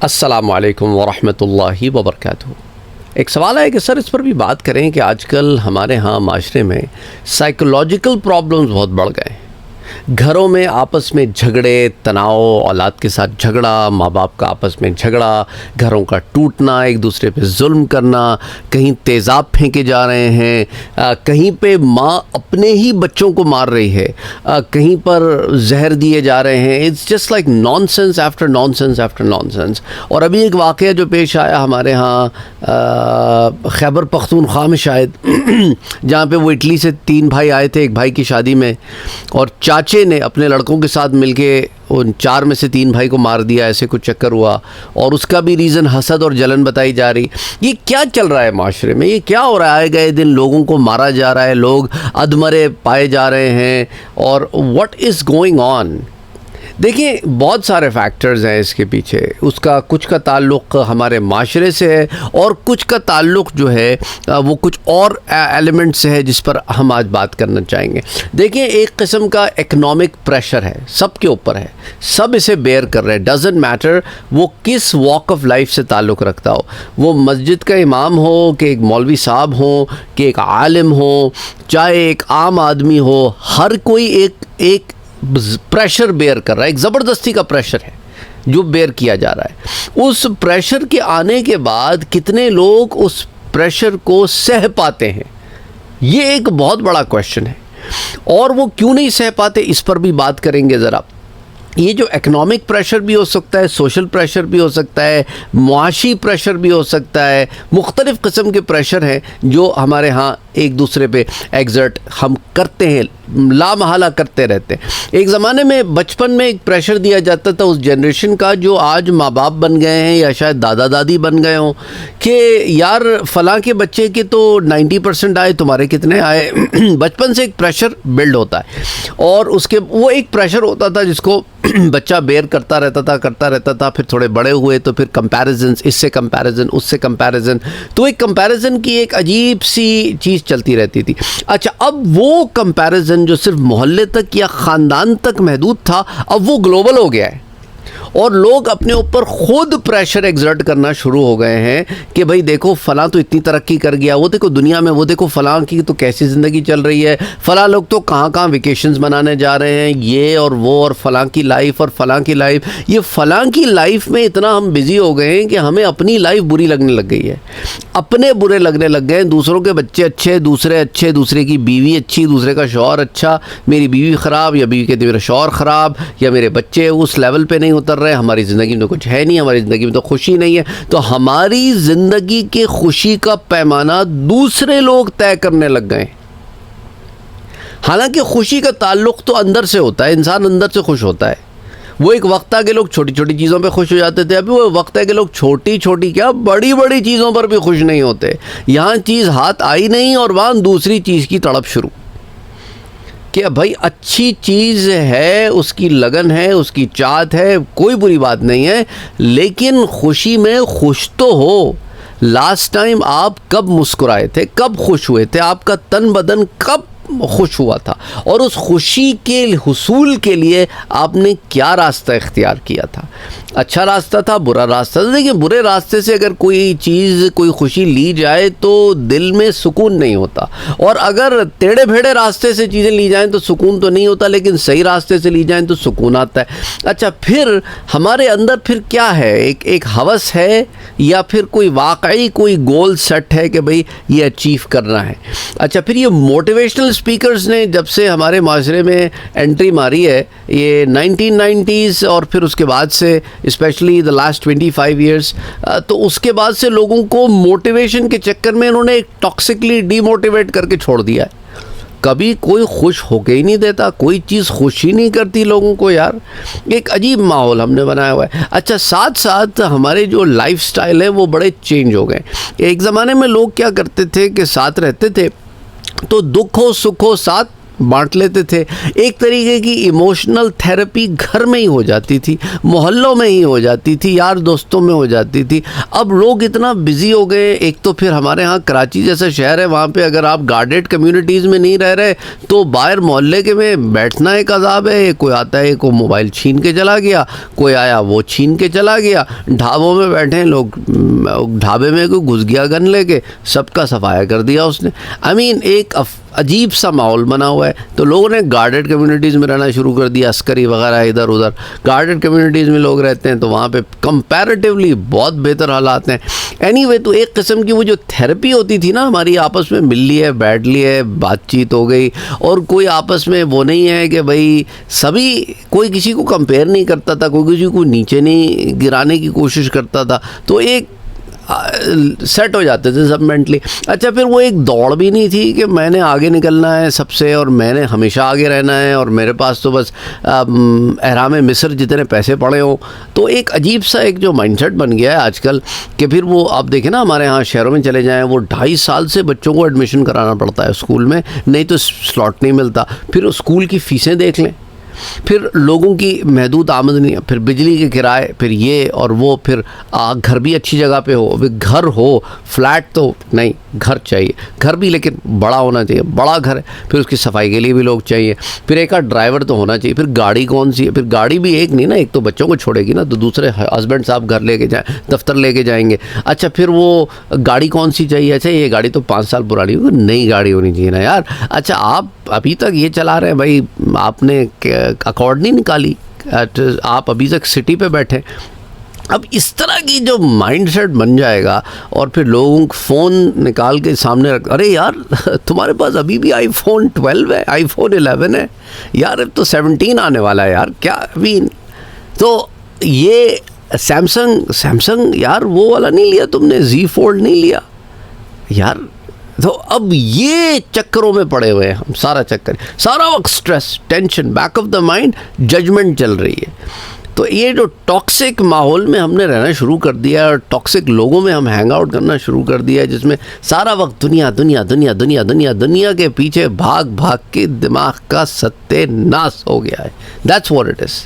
السلام علیکم ورحمۃ اللہ وبرکاتہ۔ ایک سوال ہے کہ سر اس پر بھی بات کریں کہ آج کل ہمارے ہاں معاشرے میں سائیکولوجیکل پرابلمز بہت بڑھ گئے ہیں۔ گھروں میں آپس میں جھگڑے، تناؤ، اولاد کے ساتھ جھگڑا، ماں باپ کا آپس میں جھگڑا، گھروں کا ٹوٹنا، ایک دوسرے پہ ظلم کرنا، کہیں تیزاب پھینکے جا رہے ہیں، کہیں پہ ماں اپنے ہی بچوں کو مار رہی ہے، کہیں پر زہر دیے جا رہے ہیں۔ It's just like nonsense after nonsense after nonsense. اور ابھی ایک واقعہ جو پیش آیا ہمارے ہاں خیبر پختونخوا میں شاید، جہاں پہ وہ اٹلی سے 3 بھائی آئے تھے ایک بھائی کی شادی میں، اور چاچے نے اپنے لڑکوں کے ساتھ مل کے ان 4 میں سے 3 بھائی کو مار دیا، ایسے کچھ چکر ہوا، اور اس کا بھی ریزن حسد اور جلن بتائی جا رہی۔ یہ کیا چل رہا ہے معاشرے میں؟ یہ کیا ہو رہا ہے؟ گئے دن لوگوں کو مارا جا رہا ہے، لوگ ادمرے پائے جا رہے ہیں، اور واٹ از گوئنگ آن؟ دیکھیں، بہت سارے فیکٹرز ہیں اس کے پیچھے۔ اس کا کچھ کا تعلق ہمارے معاشرے سے ہے، اور کچھ کا تعلق جو ہے وہ کچھ اور ایلیمنٹ سے ہے جس پر ہم آج بات کرنا چاہیں گے۔ دیکھیں، ایک قسم کا اکنامک پریشر ہے، سب کے اوپر ہے، سب اسے بیئر کر رہے ہیں۔ ڈزنٹ میٹر وہ کس واک آف لائف سے تعلق رکھتا ہو، وہ مسجد کا امام ہو کہ ایک مولوی صاحب ہو کہ ایک عالم ہو، چاہے ایک عام آدمی ہو، ہر کوئی ایک پریشر بیئر کر رہا ہے۔ ایک زبردستی کا پریشر ہے جو بیئر کیا جا رہا ہے۔ اس پریشر کے آنے کے بعد کتنے لوگ اس پریشر کو سہ پاتے ہیں، یہ ایک بہت بڑا کویشچن ہے، اور وہ کیوں نہیں سہ پاتے اس پر بھی بات کریں گے ذرا۔ یہ جو اکنامک پریشر بھی ہو سکتا ہے، سوشل پریشر بھی ہو سکتا ہے، معاشی پریشر بھی ہو سکتا ہے، مختلف قسم کے پریشر ہیں جو ہمارے ہاں ایک دوسرے پہ ایگزرٹ ہم کرتے ہیں، لا محالہ کرتے رہتے ہیں۔ ایک زمانے میں بچپن میں ایک پریشر دیا جاتا تھا اس جنریشن کا جو آج ماں باپ بن گئے ہیں یا شاید دادا دادی بن گئے ہوں، کہ یار فلاں کے بچے کے تو 90% آئے، تمہارے کتنے آئے؟ بچپن سے ایک پریشر بلڈ ہوتا ہے، اور اس کے وہ ایک پریشر ہوتا تھا جس کو بچہ بیئر کرتا رہتا تھا۔ پھر تھوڑے بڑے ہوئے تو پھر کمپیریزنز، اس سے کمپیریزن، اس سے کمپیریزن، تو ایک کمپیریزن کی ایک عجیب سی چیز چلتی رہتی تھی۔ اچھا، اب وہ کمپیریزن جو صرف محلے تک یا خاندان تک محدود تھا، اب وہ گلوبل ہو گیا ہے، اور لوگ اپنے اوپر خود پریشر ایگزرٹ کرنا شروع ہو گئے ہیں کہ بھئی دیکھو فلاں تو اتنی ترقی کر گیا، وہ دیکھو دنیا میں، وہ دیکھو فلاں کی تو کیسی زندگی چل رہی ہے، فلاں لوگ تو کہاں کہاں ویکیشنز منانے جا رہے ہیں، یہ اور وہ، اور فلاں کی لائف اور فلاں کی لائف۔ یہ فلاں کی لائف میں اتنا ہم بزی ہو گئے ہیں کہ ہمیں اپنی لائف بری لگنے لگ گئی ہے، اپنے برے لگنے لگ گئے ہیں۔ دوسروں کے بچے اچھے، دوسرے اچھے، دوسرے کی بیوی اچھی، دوسرے کا شوہر اچھا، میری بیوی خراب، یا بیوی کے میرا شوہر خراب، یا میرے بچے اس لیول پہ نہیں اتر رہے، ہماری زندگی میں تو کچھ ہے نہیں، ہماری زندگی میں تو خوشی نہیں ہے۔ تو ہماری زندگی کے خوشی کا پیمانہ دوسرے لوگ طے کرنے لگ گئے، حالانکہ خوشی کا تعلق تو اندر سے ہوتا ہے، انسان اندر سے خوش ہوتا ہے۔ وہ ایک وقت تھا کہ لوگ چھوٹی چھوٹی چیزوں پہ خوش ہو جاتے تھے، ابھی وہ وقت ہے کہ لوگ چھوٹی چھوٹی کیا بڑی بڑی چیزوں پر بھی خوش نہیں ہوتے۔ یہاں چیز ہاتھ آئی نہیں اور وہاں دوسری چیز کی تڑپ شروع، کہ بھائی اچھی چیز ہے، اس کی لگن ہے، اس کی چاہت ہے، کوئی بری بات نہیں ہے، لیکن خوشی میں خوش تو ہو۔ لاسٹ ٹائم آپ کب مسکرائے تھے، کب خوش ہوئے تھے، آپ کا تن بدن کب خوش ہوا تھا، اور اس خوشی کے حصول کے لیے آپ نے کیا راستہ اختیار کیا تھا؟ اچھا راستہ تھا، برا راستہ تھا؟ دیکھیں، برے راستے سے اگر کوئی چیز، کوئی خوشی لی جائے تو دل میں سکون نہیں ہوتا، اور اگر ٹیڑھے بھیڑے راستے سے چیزیں لی جائیں تو سکون تو نہیں ہوتا، لیکن صحیح راستے سے لی جائیں تو سکون آتا ہے۔ اچھا، پھر ہمارے اندر پھر کیا ہے؟ ایک ہوس ہے، یا پھر کوئی واقعی کوئی گول سیٹ ہے کہ بھئی یہ اچیو کرنا ہے؟ اچھا، پھر یہ موٹیویشنل اسپیکرز نے جب سے ہمارے معاشرے میں انٹری ماری ہے، یہ 1990s اور پھر اس کے بعد سے اسپیشلی the last 25 years، تو اس کے بعد سے لوگوں کو موٹیویشن کے چکر میں انہوں نے ایک ٹاکسکلی ڈی موٹیویٹ کر کے چھوڑ دیا ہے۔ کبھی کوئی خوش ہو کے ہی نہیں دیتا، کوئی چیز خوش ہی نہیں کرتی لوگوں کو، یار ایک عجیب ماحول ہم نے بنایا ہوا ہے۔ اچھا، ساتھ ساتھ ہمارے جو لائف سٹائل ہیں وہ بڑے چینج ہو گئے۔ ایک زمانے میں لوگ کیا کرتے تھے کہ ساتھ رہتے تھے تو دکھ ہو سکھ ہو ساتھ بانٹ لیتے تھے. ایک طریقے کی ایموشنل تھیراپی گھر میں ہی ہو جاتی تھی, محلوں میں ہی ہو جاتی تھی, یار دوستوں میں ہو جاتی تھی. اب لوگ اتنا بزی ہو گئے. ایک تو پھر ہمارے ہاں کراچی جیسا شہر ہے, وہاں پہ اگر آپ گارڈیڈ کمیونٹیز میں نہیں رہ رہے تو باہر محلے کے میں بیٹھنا ایک عذاب ہے. کوئی آتا ہے, کوئی موبائل چھین کے چلا گیا, کوئی آیا وہ چھین کے چلا گیا. ڈھابوں میں بیٹھے لوگ, ڈھابے میں کوئی گھس گیا گن لے کے, سب کا صفایا کر دیا اس نے. ایک عجیب سا ماحول بنا ہوا ہے. تو لوگوں نے گارڈیڈ کمیونٹیز میں رہنا شروع کر دیا, عسکری وغیرہ ادھر ادھر گارڈیڈ کمیونٹیز میں لوگ رہتے ہیں, تو وہاں پہ کمپیریٹیولی بہت بہتر حالات ہیں. اینی وے, تو ایک قسم کی وہ جو تھیراپی ہوتی تھی نا ہماری, آپس میں مل لی ہے, بیٹھ لی ہے, بات چیت ہو گئی, اور کوئی آپس میں وہ نہیں ہے کہ بھائی سبھی کوئی کسی کو کمپیئر نہیں کرتا تھا, کوئی کسی کو نیچے نہیں گرانے کی کوشش کرتا تھا, تو ایک سیٹ ہو جاتے تھے سب مینٹلی. اچھا, پھر وہ ایک دوڑ بھی نہیں تھی کہ میں نے آگے نکلنا ہے سب سے, اور میں نے ہمیشہ آگے رہنا ہے, اور میرے پاس تو بس احرام مصر جتنے پیسے پڑے ہوں. تو ایک عجیب سا ایک جو مائنڈ سیٹ بن گیا ہے آج کل کہ پھر وہ آپ دیکھیں نا, ہمارے ہاں شہروں میں چلے جائیں, وہ 2.5 سال سے بچوں کو ایڈمیشن کرانا پڑتا ہے اسکول میں, نہیں تو سلاٹ نہیں ملتا. پھر اسکول کی فیسیں دیکھ لیں, پھر لوگوں کی محدود آمدنی, پھر بجلی کے کرائے, پھر یہ اور وہ, پھر گھر بھی اچھی جگہ پہ ہو. گھر ہو, فلیٹ تو نہیں, گھر چاہیے, گھر بھی لیکن بڑا ہونا چاہیے, بڑا گھر ہے. پھر اس کی صفائی کے لیے بھی لوگ چاہیے, پھر ایک ڈرائیور تو ہونا چاہیے. پھر گاڑی کون سی ہے, پھر گاڑی بھی ایک نہیں نا, ایک تو بچوں کو چھوڑے گی نا, تو دوسرے ہسبینڈ صاحب گھر لے کے جائیں, دفتر لے کے جائیں گے. اچھا, پھر وہ گاڑی کون سی چاہیے, اچھا یہ گاڑی تو 5 سال پرانی ہوگی, نئی گاڑی ہونی چاہیے نا یار. اچھا, آپ ابھی تک یہ چلا رہے ہیں بھائی, آپ نے اکارڈ نہیں نکالی, آپ ابھی تک سٹی پہ بیٹھے. اب اس طرح کی جو مائنڈ سیٹ بن جائے گا, اور پھر لوگوں کو فون نکال کے سامنے رکھ, ارے یار تمہارے پاس ابھی بھی آئی فون 12 ہے, آئی فون 11 ہے یار, اب تو 17 آنے والا ہے یار, کیا ابھی. تو یہ سیمسنگ یار وہ والا نہیں لیا تم نے, Z Fold نہیں لیا یار. تو اب یہ چکروں میں پڑے ہوئے ہیں ہم, سارا چکر, سارا وقت stress, tension, back of the mind judgement چل رہی ہے. تو یہ جو ٹاکسک ماحول میں ہم نے رہنا شروع کر دیا ہے, اور ٹاکسک لوگوں میں ہم ہینگ آؤٹ کرنا شروع کر دیا ہے, جس میں سارا وقت دنیا دنیا دنیا دنیا دنیا دنیا کے پیچھے بھاگ بھاگ کے دماغ کا ستیہ ناش ہو گیا ہے. That's what it is.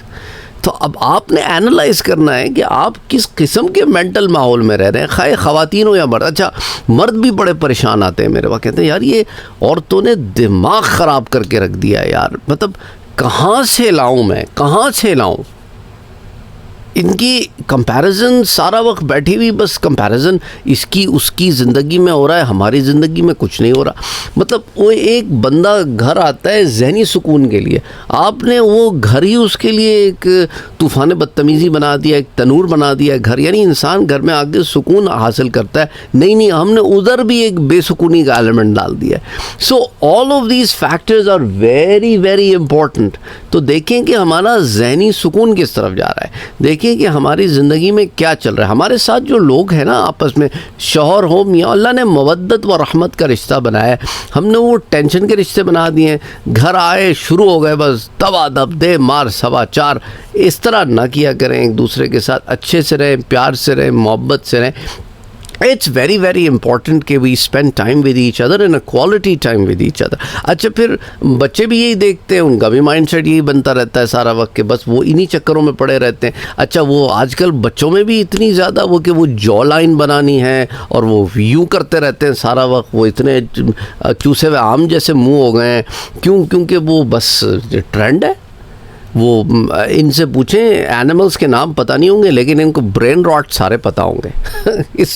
تو اب آپ نے اینالائز کرنا ہے کہ آپ کس قسم کے مینٹل ماحول میں رہ رہے ہیں, خواہ خواتین ہو یا مرد. اچھا, مرد بھی بڑے پریشان آتے ہیں میرے پاس, کہتے ہیں یار یہ عورتوں نے دماغ خراب کر کے رکھ دیا ہے یار, مطلب کہاں سے لاؤں میں, کہاں سے لاؤں. ان کی کمپیریزن سارا وقت بیٹھی ہوئی, بس کمپیریزن اس کی اس کی زندگی میں ہو رہا ہے, ہماری زندگی میں کچھ نہیں ہو رہا. مطلب وہ ایک بندہ گھر آتا ہے ذہنی سکون کے لیے, آپ نے وہ گھر ہی اس کے لیے ایک طوفان بدتمیزی بنا دیا, ایک تنور بنا دیا گھر. یعنی انسان گھر میں آ کے سکون حاصل کرتا ہے, نہیں ہم نے ادھر بھی ایک بے سکونی کا ایلیمنٹ ڈال دیا ہے. So all of these factors are very very important. تو دیکھیں کہ ہمارا ذہنی سکون کس طرف جا رہا ہے, دیکھیں کہ ہماری زندگی میں کیا چل رہا ہے. ہمارے ساتھ جو لوگ ہیں نا آپس میں, شوہر ہو میاں, اللہ نے مودت و رحمت کا رشتہ بنایا ہے, ہم نے وہ ٹینشن کے رشتے بنا دیے ہیں. گھر آئے شروع ہو گئے بس دبا دب دے مار سوا چار. اس طرح نہ کیا کریں, ایک دوسرے کے ساتھ اچھے سے رہیں, پیار سے رہیں, محبت سے رہیں. It's very very important کہ we spend time with each other and a quality time with each other. اچھا, پھر بچے بھی یہی دیکھتے ہیں, ان کا بھی مائنڈ سیٹ یہی بنتا رہتا ہے سارا وقت کہ بس وہ انہی چکروں میں پڑے رہتے ہیں. اچھا, وہ آج کل بچوں میں بھی اتنی زیادہ وہ کہ وہ جو لائن بنانی ہے, اور وہ یوں کرتے رہتے ہیں سارا وقت, وہ اتنے چوسے ہوئے آم جیسے منہ ہو گئے ہیں. کیونکہ وہ بس ٹرینڈ ہے. وہ ان سے پوچھیں, اینیملز کے نام پتہ نہیں ہوں گے لیکن ان کو برین راٹ سارے پتہ ہوں گے. اس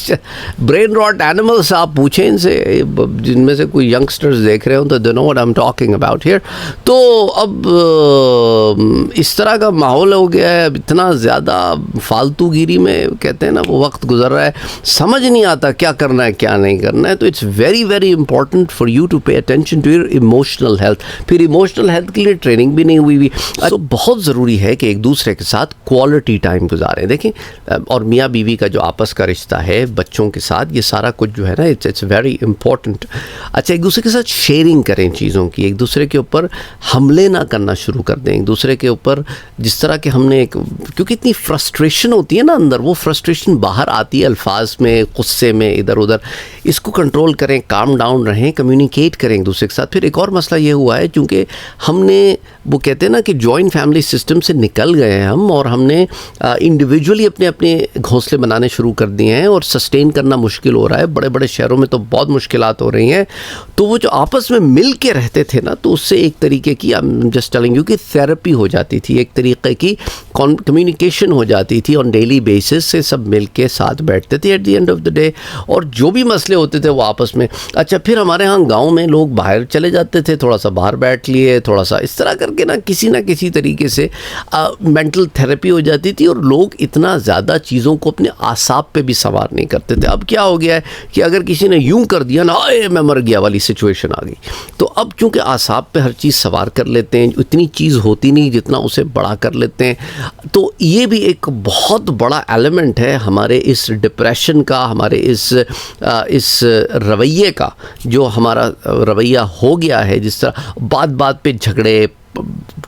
برین راٹ اینیملز آپ پوچھیں ان سے, جن میں سے کوئی ینگسٹرز دیکھ رہے ہوں تو they know what I am talking about here. تو اب اس طرح کا ماحول ہو گیا ہے, اب اتنا زیادہ فالتو گیری میں کہتے ہیں نا وہ وقت گزر رہا ہے, سمجھ نہیں آتا کیا کرنا ہے کیا نہیں کرنا ہے. تو it's very very important for you to pay attention to your emotional health. پھر ایموشنل ہیلتھ کے لیے ٹریننگ بھی نہیں ہوئی. بہت ضروری ہے کہ ایک دوسرے کے ساتھ کوالٹی ٹائم گزاریں. دیکھیں اور میاں بیوی کا جو آپس کا رشتہ ہے بچوں کے ساتھ، یہ سارا کچھ جو ہے نا اٹس ویری امپورٹنٹ. اچھا ایک دوسرے کے ساتھ شیئرنگ کریں چیزوں کی، ایک دوسرے کے اوپر حملے نہ کرنا شروع کر دیں. ایک دوسرے کے اوپر جس طرح کہ ہم نے کیونکہ اتنی فرسٹریشن ہوتی ہے نا اندر، وہ فرسٹریشن باہر آتی ہے الفاظ میں، غصے میں، ادھر ادھر. اس کو کنٹرول کریں، کام ڈاؤن رہیں، کمیونیکیٹ کریں ایک دوسرے کے ساتھ. پھر ایک اور مسئلہ یہ ہوا ہے چونکہ ہم نے وہ کہتے ہیں نا کہ جوائنٹ فیملی سسٹم سے نکل گئے ہیں ہم، اور ہم نے انڈیویجولی اپنے گھونسلے بنانے شروع کر دیے ہیں اور سسٹین کرنا مشکل ہو رہا ہے. بڑے بڑے شہروں میں تو بہت مشکلات ہو رہی ہیں. تو وہ جو آپس میں مل کے رہتے تھے نا، تو اس سے ایک طریقے کی جسٹ ٹیلنگ یو کہ تھیراپی ہو جاتی تھی، ایک طریقے کی کمیونیکیشن ہو جاتی تھی آن ڈیلی بیسس سے. سب مل کے ساتھ بیٹھتے تھے at the end of the day, اور جو بھی مسئلے ہوتے تھے وہ آپس میں. اچھا پھر ہمارے ہاں گاؤں میں لوگ باہر چلے جاتے تھے، تھوڑا سا باہر بیٹھ لیے، تھوڑا سا اس طرح کر کے نہ کسی طریقے سے مینٹل تھیراپی ہو جاتی تھی، اور لوگ اتنا زیادہ چیزوں کو اپنے اعصاب پہ بھی سوار نہیں کرتے تھے. اب کیا ہو گیا ہے کہ اگر کسی نے یوں کر دیا نا، میں مر گیا والی سچویشن آ گئی. تو اب چونکہ اعصاب پہ ہر چیز سوار کر لیتے ہیں، اتنی چیز ہوتی نہیں جتنا اسے بڑا کر لیتے ہیں. تو یہ بھی ایک بہت بڑا ایلیمنٹ ہے ہمارے اس ڈپریشن کا، ہمارے اس رویے کا، جو ہمارا رویہ ہو گیا ہے. جس طرح بات پہ جھگڑے،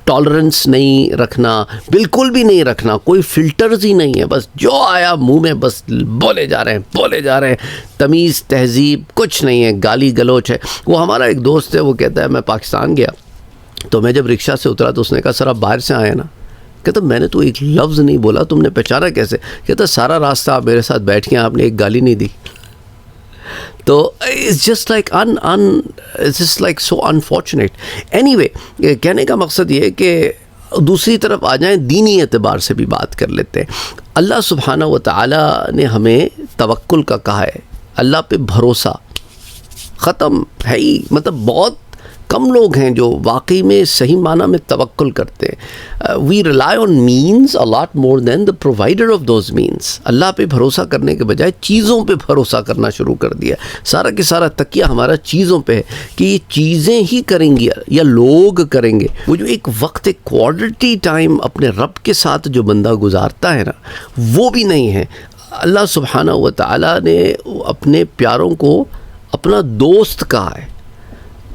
ٹالرنس نہیں رکھنا، بالکل بھی نہیں رکھنا، کوئی فلٹرز ہی نہیں ہے، بس جو آیا منہ میں بس بولے جا رہے ہیں. تمیز تہذیب کچھ نہیں ہے، گالی گلوچ ہے. وہ ہمارا ایک دوست ہے، وہ کہتا ہے میں پاکستان گیا تو میں جب رکشہ سے اترا تو اس نے کہا سر آپ باہر سے آئے نا؟ کہتا میں نے تو ایک لفظ نہیں بولا، تم نے پہچانا کیسے؟ کہتا سارا راستہ آپ میرے ساتھ بیٹھ کے آپ نے ایک گالی نہیں دی. تو it's just like so unfortunate. Anyway, کہنے کا مقصد یہ ہے کہ دوسری طرف آ جائیں، دینی اعتبار سے بھی بات کر لیتے ہیں. اللہ سبحانہ و تعالی نے ہمیں توکل کا کہا ہے، اللہ پہ بھروسہ ختم ہے ہی. مطلب بہت کم لوگ ہیں جو واقعی میں صحیح معنی میں توکل کرتے ہیں. We rely on means a lot more than the provider of those means. اللہ پہ بھروسہ کرنے کے بجائے چیزوں پہ بھروسہ کرنا شروع کر دیا. سارا کے سارا تکیہ ہمارا چیزوں پہ ہے کہ یہ چیزیں ہی کریں گی یا لوگ کریں گے. وہ جو ایک وقت، ایک کوالٹی ٹائم اپنے رب کے ساتھ جو بندہ گزارتا ہے نا، وہ بھی نہیں ہے. اللہ سبحانہ و تعالیٰ نے اپنے پیاروں کو اپنا دوست کہا ہے.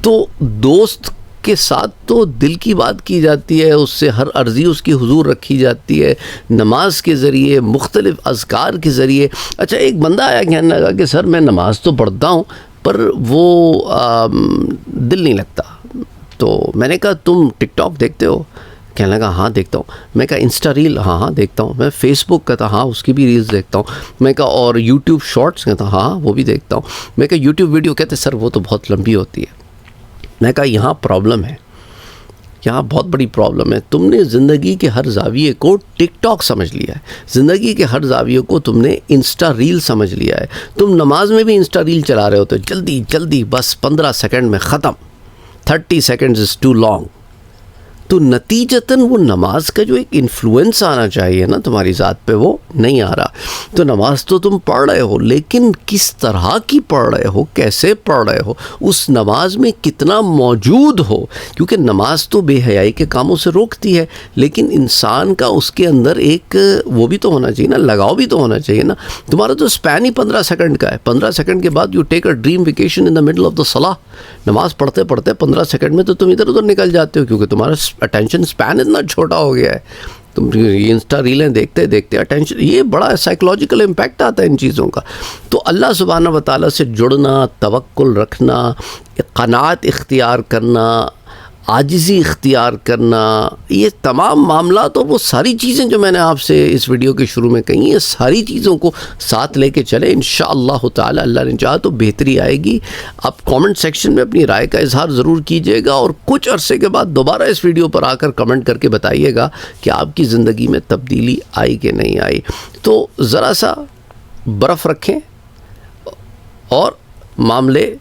تو دوست کے ساتھ تو دل کی بات کی جاتی ہے، اس سے ہر عرضی اس کی حضور رکھی جاتی ہے، نماز کے ذریعے، مختلف اذکار کے ذریعے. اچھا ایک بندہ آیا کہنے لگا کہ سر میں نماز تو پڑھتا ہوں پر وہ دل نہیں لگتا. تو میں نے کہا تم ٹک ٹاک دیکھتے ہو؟ کہنے لگا ہاں دیکھتا ہوں. میں کہا انسٹا ریل؟ ہاں دیکھتا ہوں. میں فیس بک کہتا ہاں اس کی بھی ریلز دیکھتا ہوں. میں کہا اور یوٹیوب شارٹس کہتا ہاں وہ بھی دیکھتا ہوں. میں کہا یوٹیوب ویڈیو؟ کہتے سر وہ تو بہت لمبی ہوتی ہے. میں کہا یہاں پرابلم ہے، یہاں بہت بڑی پرابلم ہے. تم نے زندگی کے ہر زاویے کو ٹک ٹاک سمجھ لیا ہے، زندگی کے ہر زاویے کو تم نے انسٹا ریل سمجھ لیا ہے. تم نماز میں بھی انسٹا ریل چلا رہے ہو تو جلدی بس 15 سیکنڈ میں ختم، 30 سیکنڈز از ٹو لانگ. تو نتیجتاً وہ نماز کا جو ایک انفلوئنس آنا چاہیے نا تمہاری ذات پہ، وہ نہیں آ رہا. تو نماز تو تم پڑھ رہے ہو، لیکن کس طرح کی پڑھ رہے ہو، کیسے پڑھ رہے ہو، اس نماز میں کتنا موجود ہو. کیونکہ نماز تو بے حیائی کے کاموں سے روکتی ہے، لیکن انسان کا اس کے اندر ایک وہ بھی تو ہونا چاہیے نا، لگاؤ بھی تو ہونا چاہیے نا. تمہارا تو اسپین ہی 15 سیکنڈ کا ہے. 15 سیکنڈ کے بعد you take a dream vacation in the middle of the صلاح. نماز پڑھتے 15 سیکنڈ میں تو تم ادھر ادھر نکل جاتے ہو، کیونکہ تمہارا اٹینشن اسپین اتنا چھوٹا ہو گیا ہے. تم یہ انسٹا ریلیں دیکھتے اٹینشن، یہ بڑا سائیکولوجیکل امپیکٹ آتا ہے ان چیزوں کا. تو اللہ سبحانہ و تعالیٰ سے جڑنا، توکل رکھنا، قناعت اختیار کرنا، عاجزی اختیار کرنا، یہ تمام معاملات اور وہ ساری چیزیں جو میں نے آپ سے اس ویڈیو کے شروع میں کہیں، یہ ساری چیزوں کو ساتھ لے کے چلیں. انشاءاللہ تعالی اللہ نے چاہا تو بہتری آئے گی. آپ کامنٹ سیکشن میں اپنی رائے کا اظہار ضرور کیجیے گا، اور کچھ عرصے کے بعد دوبارہ اس ویڈیو پر آ کر کمنٹ کر کے بتائیے گا کہ آپ کی زندگی میں تبدیلی آئی کہ نہیں آئی. تو ذرا سا برف رکھیں اور معاملے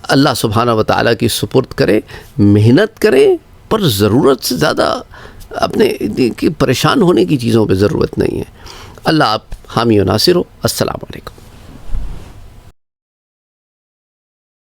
اللہ سبحانہ و تعالیٰ کی سپرد کریں، محنت کریں، پر ضرورت سے زیادہ اپنے پریشان ہونے کی چیزوں پہ ضرورت نہیں ہے. اللہ آپ حامی و ناصر ہو. السلام علیکم.